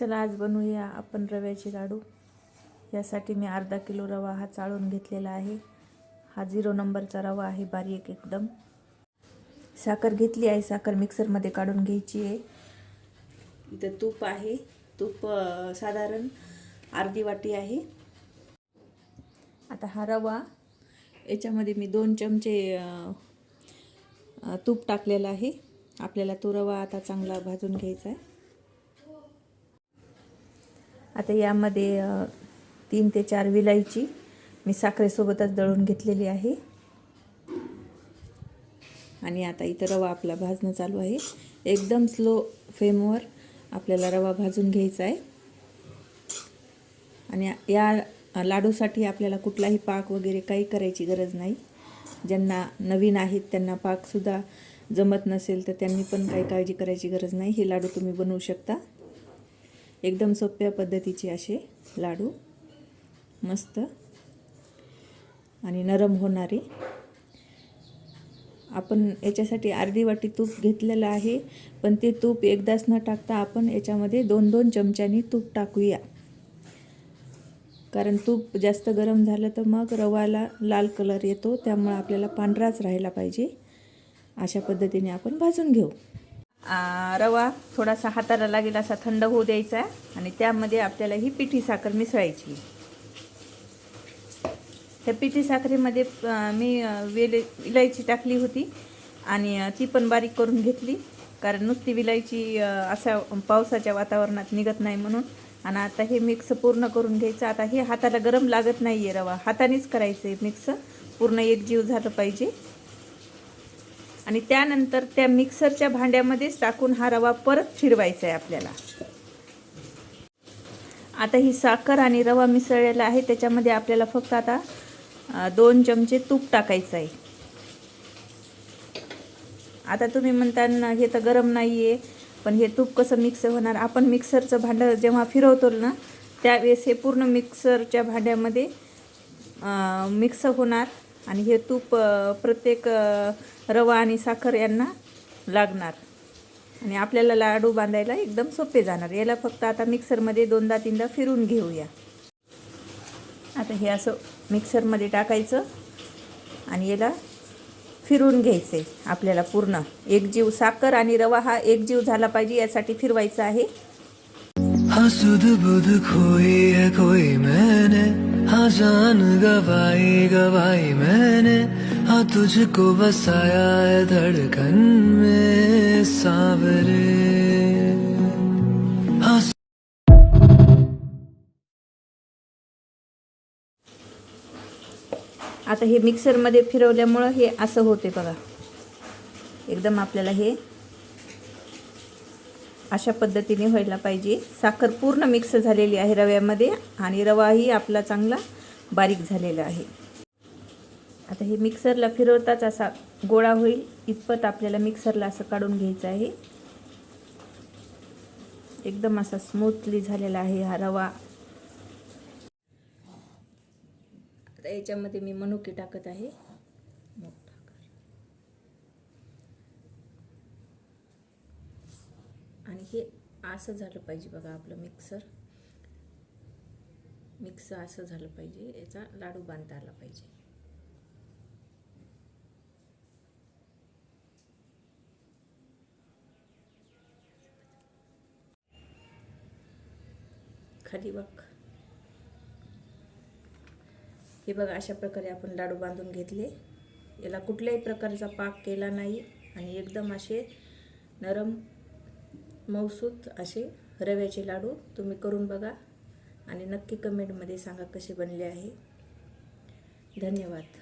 चला आज बनवूया आपण रव्याचे लाडू। यासाठी मी अर्धा किलो रवा हा चाळून घेतलेला आहे। हा 0 नंबरचा रवा आहे, बारीक एकदम। साखर घेतली आहे, साखर मिक्सरमध्ये काढून घ्यायची आहे। इथं तूप आहे, तूप साधारण अर्धी वाटी आहे। आता हा रवा याच्यामध्ये मी 2 चमचे तूप टाकलेला आहे। आपल्याला तो रवा आता चांगला भाजून घ्यायचा आहे। आता यामध्ये 3 ते 4 विलायची मी साखरेसोबतच दळून घेतलेली आहे। आणि आता इथं रवा आपला भाजणं चालू आहे। एकदम स्लो फ्लेमवर आपल्याला रवा भाजून घ्यायचा आहे। आणि या लाडूसाठी आपल्याला कुठलाही पाक वगैरे काही करायची गरज नाही। ज्यांना नवीन आहेत त्यांना पाकसुद्धा जमत नसेल तर त्यांनी पण काही काळजी करायची गरज नाही। हे लाडू तुम्ही बनवू शकता। एकदम सोप्या पद्धतीचे असे लाडू, मस्त आणि नरम होणारे। आपण याच्यासाठी अर्धी वाटी तूप घेतलेलं आहे, पण ते तूप एकदाच न टाकता आपण याच्यामध्ये 2-2 चमच्यांनी तूप टाकूया। कारण तूप जास्त गरम झालं तर मग रवाला लाल कलर येतो, त्यामुळे आपल्याला पांढराच राहायला पाहिजे। अशा पद्धतीने आपण भाजून घेऊ। रवा थोडासा हाताला लागेल असा थंड होऊ द्यायचा आणि त्यामध्ये आपल्याला ही पिठी साखर मिसळायची। त्या पिठी साखरेमध्ये मी विलायची टाकली होती आणि ती पण बारीक करून घेतली, कारण नुसती विलायची अशा पावसाच्या वातावरणात निघत नाही म्हणून। आणि आता हे मिक्स पूर्ण करून घ्यायचं। आता हे हाताला गरम लागत नाही आहे, रवा हातानेच करायचं आहे मिक्स, पूर्ण एकजीव झालं पाहिजे। आणि त्यानंतर त्या मिक्सरच्या भांड्यामध्येच टाकून हा रवा परत फिरवायचा आहे आपल्याला। आता ही साखर आणि रवा मिसळलेला आहे, त्याच्यामध्ये आपल्याला फक्त आता 2 चमचे तूप टाकायचं आहे। आता तुम्ही म्हणता ना हे तर गरम नाही आहे, पण हे तूप कसं मिक्स होणार? आपण मिक्सरचं भांडं जेव्हा फिरवतो ना त्यावेळेस हे पूर्ण मिक्सरच्या भांड्यामध्ये मिक्स होणार आणि हे तूप प्रत्येक रवा आणि साखर यांना लागणार आणि आपल्याला लाडू बांधायला एकदम सोपे जाणार। याला फक्त आता मिक्सरमध्ये 2दा-3दा फिरून घेऊया। आता हे असं मिक्सरमध्ये टाकायचं आणि याला फिरून घ्यायचे आपल्याला पूर्ण एकजीव। साखर आणि रवा हा एकजीव झाला पाहिजे यासाठी फिरवायचा आहे। हाँ सुध बुध खोई है कोई मैंने, हाँ जान गवाई गवाई मैंने, हाँ तुझको बसाया है धड़कन में सांवरे। हाँ आता हे मिक्सरमध्ये फिरवल्यामुळं हे असं होते बघा। एकदम आपल्याला हे अशा पद्धतीने व्हायला पाहिजे। साखर पूर्ण मिक्स झालेली आहे रव्यामध्ये आणि रवाही आपला चांगला बारीक झालेला आहे। आता हे मिक्सरला फिरवताच असा गोळा होईल इतपत आपल्याला मिक्सरला असं काढून घ्यायचं आहे। एकदम असा स्मूथली झालेला आहे हा रवा। आता याच्यामध्ये मी मनुके टाकत आहे। आणि हे असं झालं पाहिजे बघा, आपलं मिक्स असं झालं पाहिजे, याचा लाडू बांधता आला पाहिजे। खाली बघ, हे बघा अशा प्रकारे आपण लाडू बांधून घेतले। याला कुठल्याही प्रकारचा पाक केला नाही आणि एकदम असे नरम मऊसूत असे रव्याचे लाडू तुम्ही करून बघा आणि नक्की कमेंटमध्ये सांगा कसे बनले आहे। धन्यवाद।